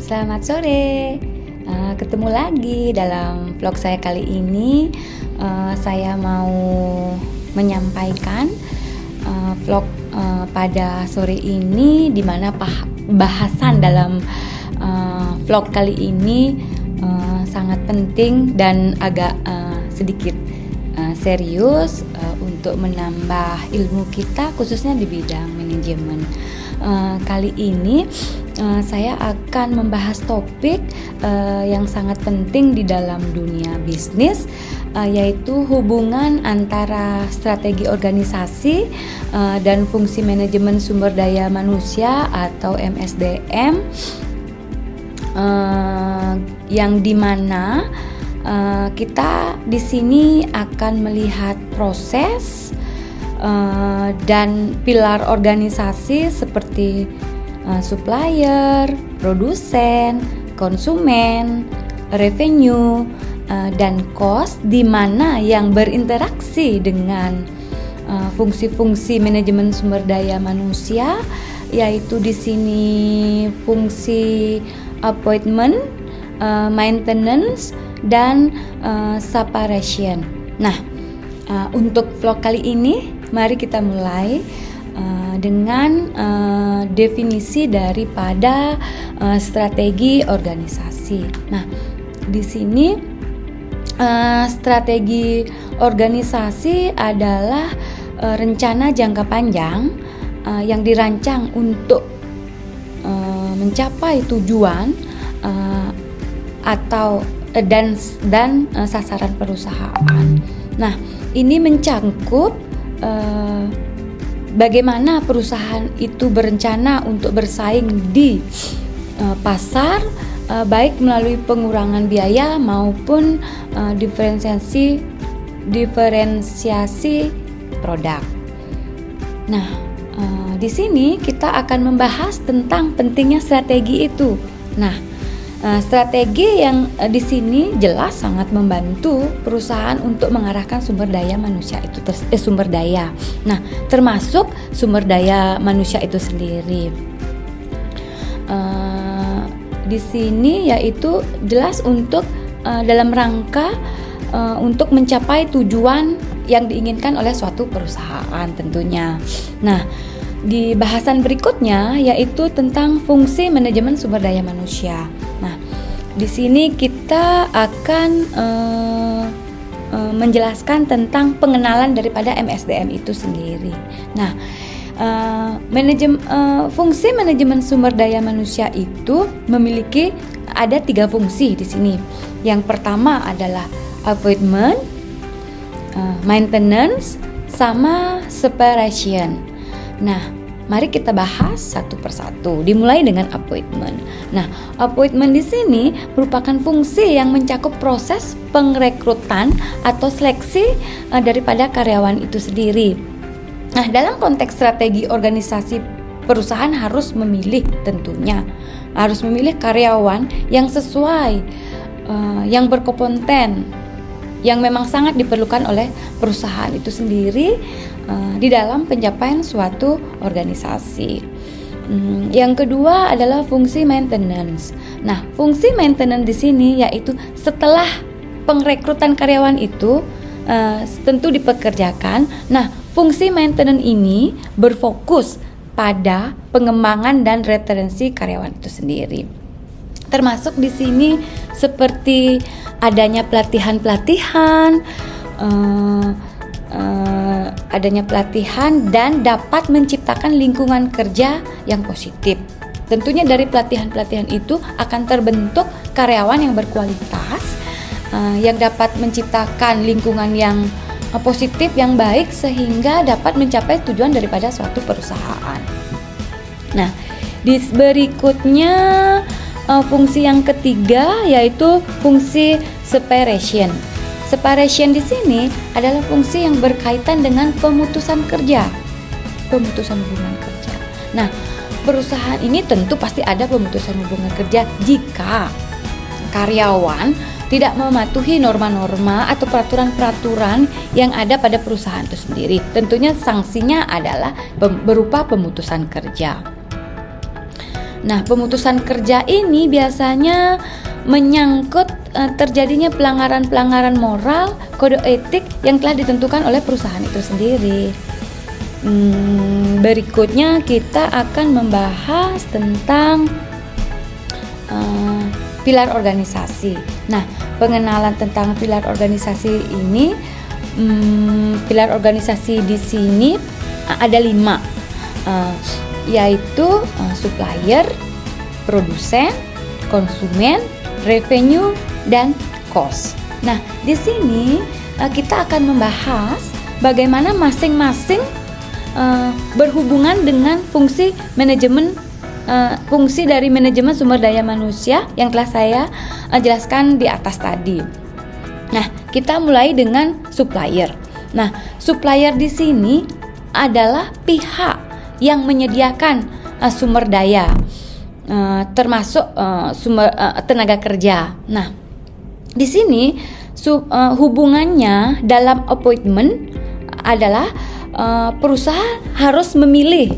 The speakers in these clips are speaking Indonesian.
Selamat sore, ketemu lagi dalam vlog saya kali ini. Saya mau menyampaikan vlog pada sore ini, di mana bahasan dalam vlog kali ini sangat penting dan agak sedikit serius untuk menambah ilmu kita, khususnya di bidang manajemen. Kali ini saya akan membahas topik yang sangat penting di dalam dunia bisnis, yaitu hubungan antara strategi organisasi dan fungsi manajemen sumber daya manusia atau MSDM, yang dimana kita di sini akan melihat proses dan pilar organisasi seperti supplier, produsen, konsumen, revenue, dan cost, di mana yang berinteraksi dengan fungsi-fungsi manajemen sumber daya manusia, yaitu di sini fungsi appointment, maintenance, dan separation. Nah, untuk vlog kali ini, mari kita mulai dengan definisi daripada strategi organisasi. Nah, di sini strategi organisasi adalah rencana jangka panjang yang dirancang untuk mencapai tujuan atau sasaran perusahaan. Nah, ini mencangkup bagaimana perusahaan itu berencana untuk bersaing di pasar, baik melalui pengurangan biaya maupun diferensiasi produk. Nah, di sini kita akan membahas tentang pentingnya strategi itu. Nah, strategi yang di sini jelas sangat membantu perusahaan untuk mengarahkan sumber daya manusia itu sumber daya. Nah, termasuk sumber daya manusia itu sendiri. Di sini yaitu jelas untuk dalam rangka untuk mencapai tujuan yang diinginkan oleh suatu perusahaan tentunya. Nah, di bahasan berikutnya yaitu tentang fungsi manajemen sumber daya manusia. Nah, di sini kita akan menjelaskan tentang pengenalan daripada MSDM itu sendiri. Nah, fungsi manajemen sumber daya manusia itu memiliki ada 3 fungsi di sini. Yang pertama adalah appointment, maintenance, sama separation. Nah, mari kita bahas satu persatu. Dimulai dengan appointment. Nah, appointment di sini merupakan fungsi yang mencakup proses pengrekrutan atau seleksi daripada karyawan itu sendiri. Nah, dalam konteks strategi organisasi, perusahaan harus memilih karyawan yang sesuai, yang berkompeten, yang memang sangat diperlukan oleh perusahaan itu sendiri di dalam pencapaian suatu organisasi. Yang kedua adalah fungsi maintenance. Nah, fungsi maintenance di sini yaitu setelah pengrekrutan karyawan itu tentu dipekerjakan. Nah, fungsi maintenance ini berfokus pada pengembangan dan retensi karyawan itu sendiri. Termasuk di sini seperti adanya pelatihan dan dapat menciptakan lingkungan kerja yang positif. Tentunya dari pelatihan-pelatihan itu akan terbentuk karyawan yang berkualitas, yang dapat menciptakan lingkungan yang positif, yang baik, sehingga dapat mencapai tujuan daripada suatu perusahaan. Nah, di berikutnya fungsi yang ketiga yaitu fungsi separation. Separation di sini adalah fungsi yang berkaitan dengan pemutusan hubungan kerja. Nah, perusahaan ini tentu pasti ada pemutusan hubungan kerja jika karyawan tidak mematuhi norma-norma atau peraturan-peraturan yang ada pada perusahaan itu sendiri. Tentunya sanksinya adalah berupa pemutusan kerja. Nah, pemutusan kerja ini biasanya menyangkut terjadinya pelanggaran-pelanggaran moral, kode etik yang telah ditentukan oleh perusahaan itu sendiri. Berikutnya kita akan membahas tentang pilar organisasi. Nah, pengenalan tentang pilar organisasi ini, pilar organisasi di sini ada 5, yaitu supplier, produsen, konsumen, revenue, dan cost. Nah, di sini kita akan membahas bagaimana masing-masing berhubungan dengan fungsi manajemen, fungsi dari manajemen sumber daya manusia yang telah saya jelaskan di atas tadi. Nah, kita mulai dengan supplier. Nah, supplier di sini adalah pihak yang menyediakan sumber daya, termasuk sumber tenaga kerja. Nah, di sini hubungannya dalam appointment adalah perusahaan harus memilih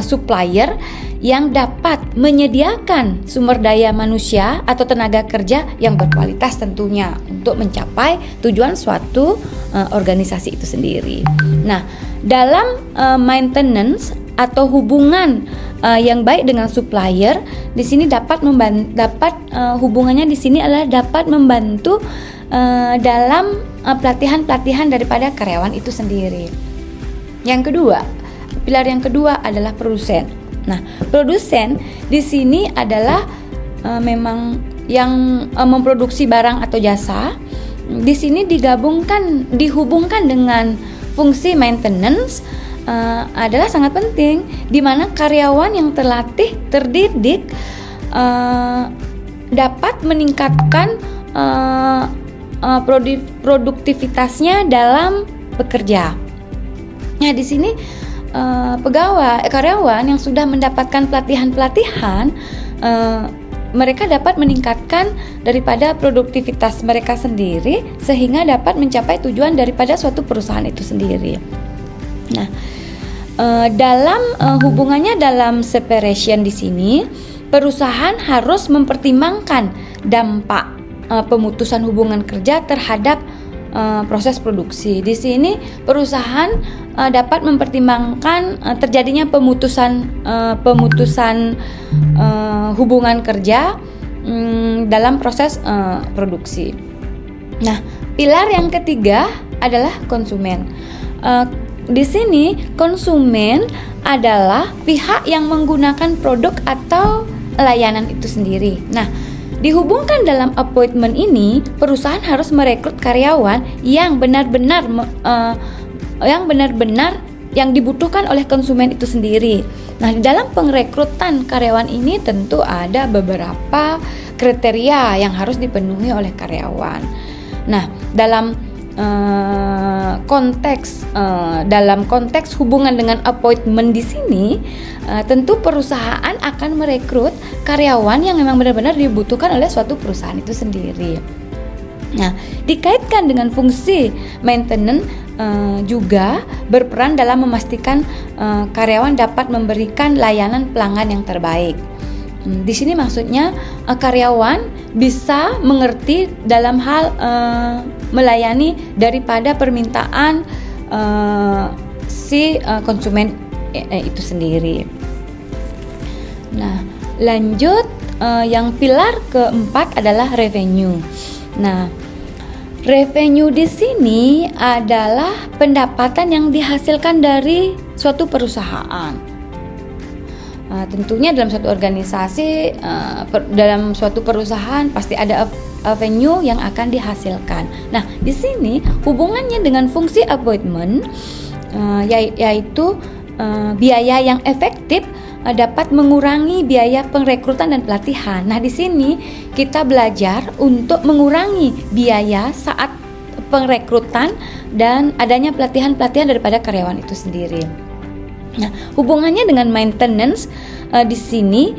supplier yang dapat menyediakan sumber daya manusia atau tenaga kerja yang berkualitas tentunya untuk mencapai tujuan suatu organisasi itu sendiri. Nah, dalam maintenance atau hubungan yang baik dengan supplier, di sini hubungannya di sini adalah dapat membantu dalam pelatihan-pelatihan daripada karyawan itu sendiri. Yang kedua, pilar yang kedua adalah produsen. Nah, produsen di sini adalah memang yang memproduksi barang atau jasa. Di sini dihubungkan dengan fungsi maintenance adalah sangat penting, di mana karyawan yang terlatih, terdidik dapat meningkatkan produktivitasnya dalam bekerja. Nah, di sini karyawan yang sudah mendapatkan pelatihan-pelatihan, mereka dapat meningkatkan daripada produktivitas mereka sendiri sehingga dapat mencapai tujuan daripada suatu perusahaan itu sendiri. Nah, dalam hubungannya dalam separation di sini, perusahaan harus mempertimbangkan dampak pemutusan hubungan kerja terhadap proses produksi. Di sini perusahaan dapat mempertimbangkan terjadinya pemutusan hubungan kerja dalam proses produksi. Nah, pilar yang ketiga adalah konsumen. Di sini konsumen adalah pihak yang menggunakan produk atau layanan itu sendiri. Nah, dihubungkan dalam appointment ini, perusahaan harus merekrut karyawan yang benar-benar yang dibutuhkan oleh konsumen itu sendiri. Nah, di dalam pengrekrutan karyawan ini tentu ada beberapa kriteria yang harus dipenuhi oleh karyawan. Nah, dalam konteks hubungan dengan appointment di sini, tentu perusahaan akan merekrut karyawan yang memang benar-benar dibutuhkan oleh suatu perusahaan itu sendiri. Nah, dikaitkan dengan fungsi maintenance juga berperan dalam memastikan karyawan dapat memberikan layanan pelanggan yang terbaik. Di sini maksudnya karyawan bisa mengerti dalam hal melayani daripada permintaan si konsumen itu sendiri. Nah, lanjut yang pilar keempat adalah revenue. Nah, revenue di sini adalah pendapatan yang dihasilkan dari suatu perusahaan. Tentunya dalam suatu organisasi, dalam suatu perusahaan pasti ada revenue yang akan dihasilkan. Nah, di sini hubungannya dengan fungsi appointment, yaitu biaya yang efektif dapat mengurangi biaya pengrekrutan dan pelatihan. Nah, di sini kita belajar untuk mengurangi biaya saat pengrekrutan dan adanya pelatihan-pelatihan daripada karyawan itu sendiri. Nah, hubungannya dengan maintenance di sini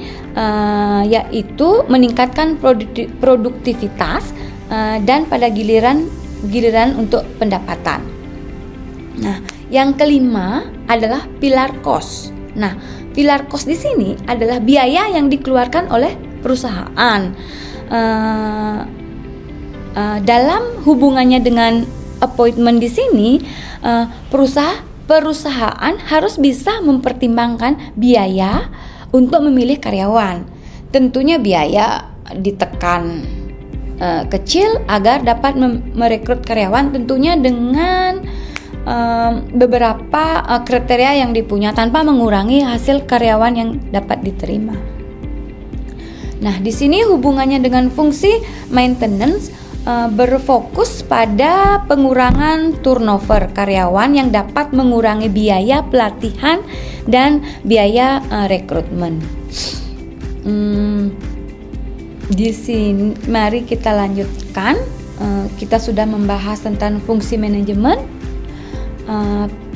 yaitu meningkatkan produktivitas dan pada giliran untuk pendapatan. Nah, yang kelima adalah pilar cost. Nah, pilar cost di sini adalah biaya yang dikeluarkan oleh perusahaan. Dalam hubungannya dengan appointment di sini, perusahaan harus bisa mempertimbangkan biaya untuk memilih karyawan. Tentunya biaya ditekan kecil agar dapat merekrut karyawan, tentunya dengan beberapa kriteria yang dipunya tanpa mengurangi hasil karyawan yang dapat diterima. Nah, di sini hubungannya dengan fungsi maintenance berfokus pada pengurangan turnover karyawan yang dapat mengurangi biaya pelatihan dan biaya rekrutmen. Di sini mari kita lanjutkan. Kita sudah membahas tentang fungsi manajemen,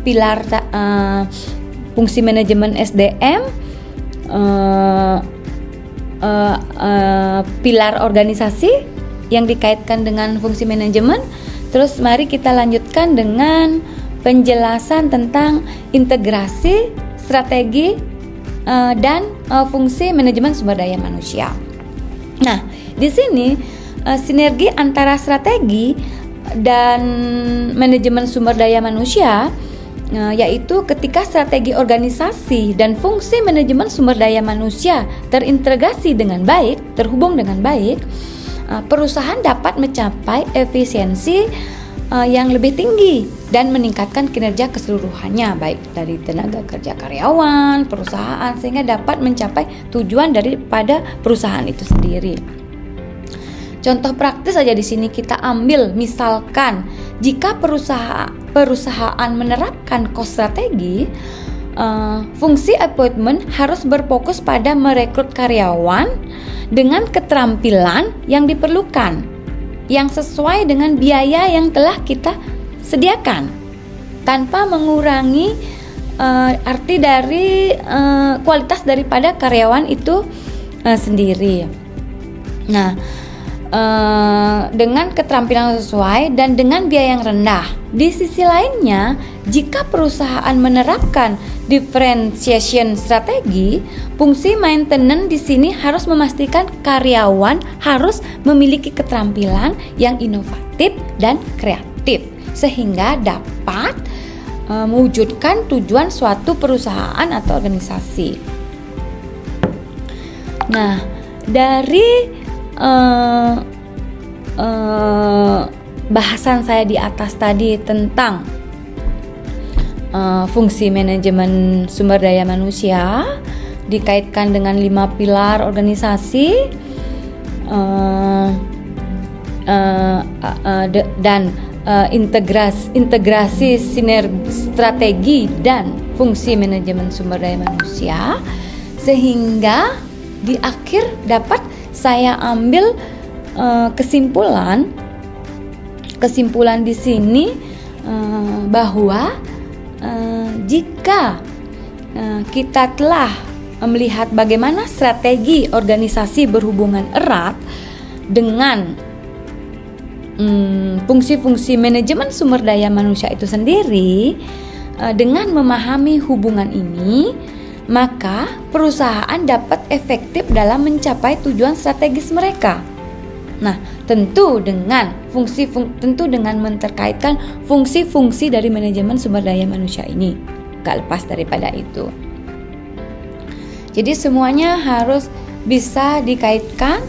pilar fungsi manajemen SDM, pilar organisasi yang dikaitkan dengan fungsi manajemen. Terus mari kita lanjutkan dengan penjelasan tentang integrasi, strategi, dan fungsi manajemen sumber daya manusia. Nah, di sini sinergi antara strategi dan manajemen sumber daya manusia, yaitu ketika strategi organisasi dan fungsi manajemen sumber daya manusia terintegrasi dengan baik, terhubung dengan baik, perusahaan dapat mencapai efisiensi yang lebih tinggi dan meningkatkan kinerja keseluruhannya, baik dari tenaga kerja karyawan, perusahaan, sehingga dapat mencapai tujuan daripada perusahaan itu sendiri. Contoh praktis saja di sini kita ambil, misalkan jika perusahaan menerapkan cost strategi, fungsi appointment harus berfokus pada merekrut karyawan dengan keterampilan yang diperlukan, yang sesuai dengan biaya yang telah kita sediakan, tanpa mengurangi arti dari kualitas daripada karyawan itu sendiri. Nah, dengan keterampilan sesuai dan dengan biaya yang rendah. Di sisi lainnya, jika perusahaan menerapkan differentiation strategi, fungsi maintenance di sini harus memastikan karyawan harus memiliki keterampilan yang inovatif dan kreatif sehingga dapat mewujudkan tujuan suatu perusahaan atau organisasi. Nah, dari bahasan saya di atas tadi tentang fungsi manajemen sumber daya manusia dikaitkan dengan 5 pilar organisasi dan integrasi sinergi strategi dan fungsi manajemen sumber daya manusia, sehingga di akhir dapat saya ambil kesimpulan di sini bahwa jika kita telah melihat bagaimana strategi organisasi berhubungan erat dengan fungsi-fungsi manajemen sumber daya manusia itu sendiri, dengan memahami hubungan ini, maka perusahaan dapat efektif dalam mencapai tujuan strategis mereka. Nah, tentu dengan menterkaitkan fungsi-fungsi dari manajemen sumber daya manusia ini, gak lepas daripada itu. Jadi semuanya harus bisa dikaitkan,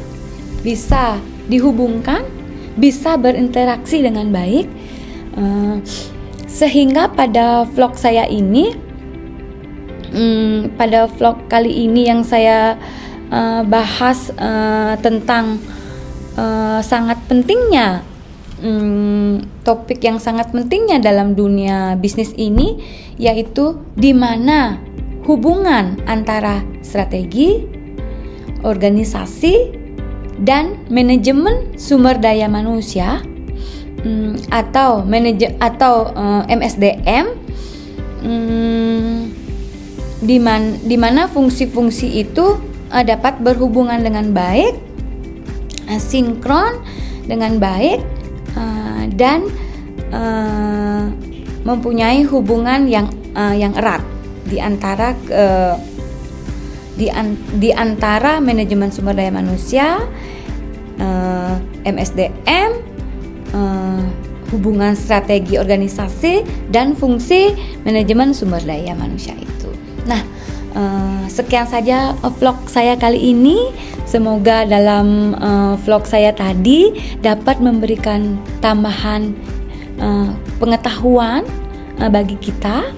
bisa dihubungkan, bisa berinteraksi dengan baik, sehingga pada vlog saya ini, pada vlog kali ini yang saya bahas tentang sangat pentingnya topik yang sangat pentingnya dalam dunia bisnis ini, yaitu di mana hubungan antara strategi, organisasi, dan manajemen sumber daya manusia atau MSDM, di mana fungsi-fungsi itu dapat berhubungan dengan baik, sinkron dengan baik, dan mempunyai hubungan yang erat di antara manajemen sumber daya manusia, MSDM, hubungan strategi organisasi dan fungsi manajemen sumber daya manusia itu. Nah, sekian saja vlog saya kali ini. Semoga dalam vlog saya tadi dapat memberikan tambahan pengetahuan bagi kita,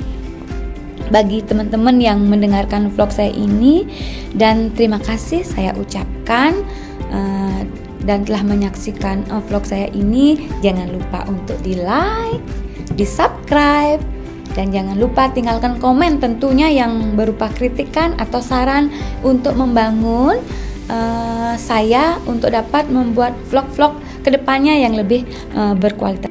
bagi teman-teman yang mendengarkan vlog saya ini. Dan terima kasih saya ucapkan dan telah menyaksikan vlog saya ini. Jangan lupa untuk di like, di subscribe, dan jangan lupa tinggalkan komen tentunya yang berupa kritikan atau saran untuk membangun saya untuk dapat membuat vlog-vlog kedepannya yang lebih berkualitas.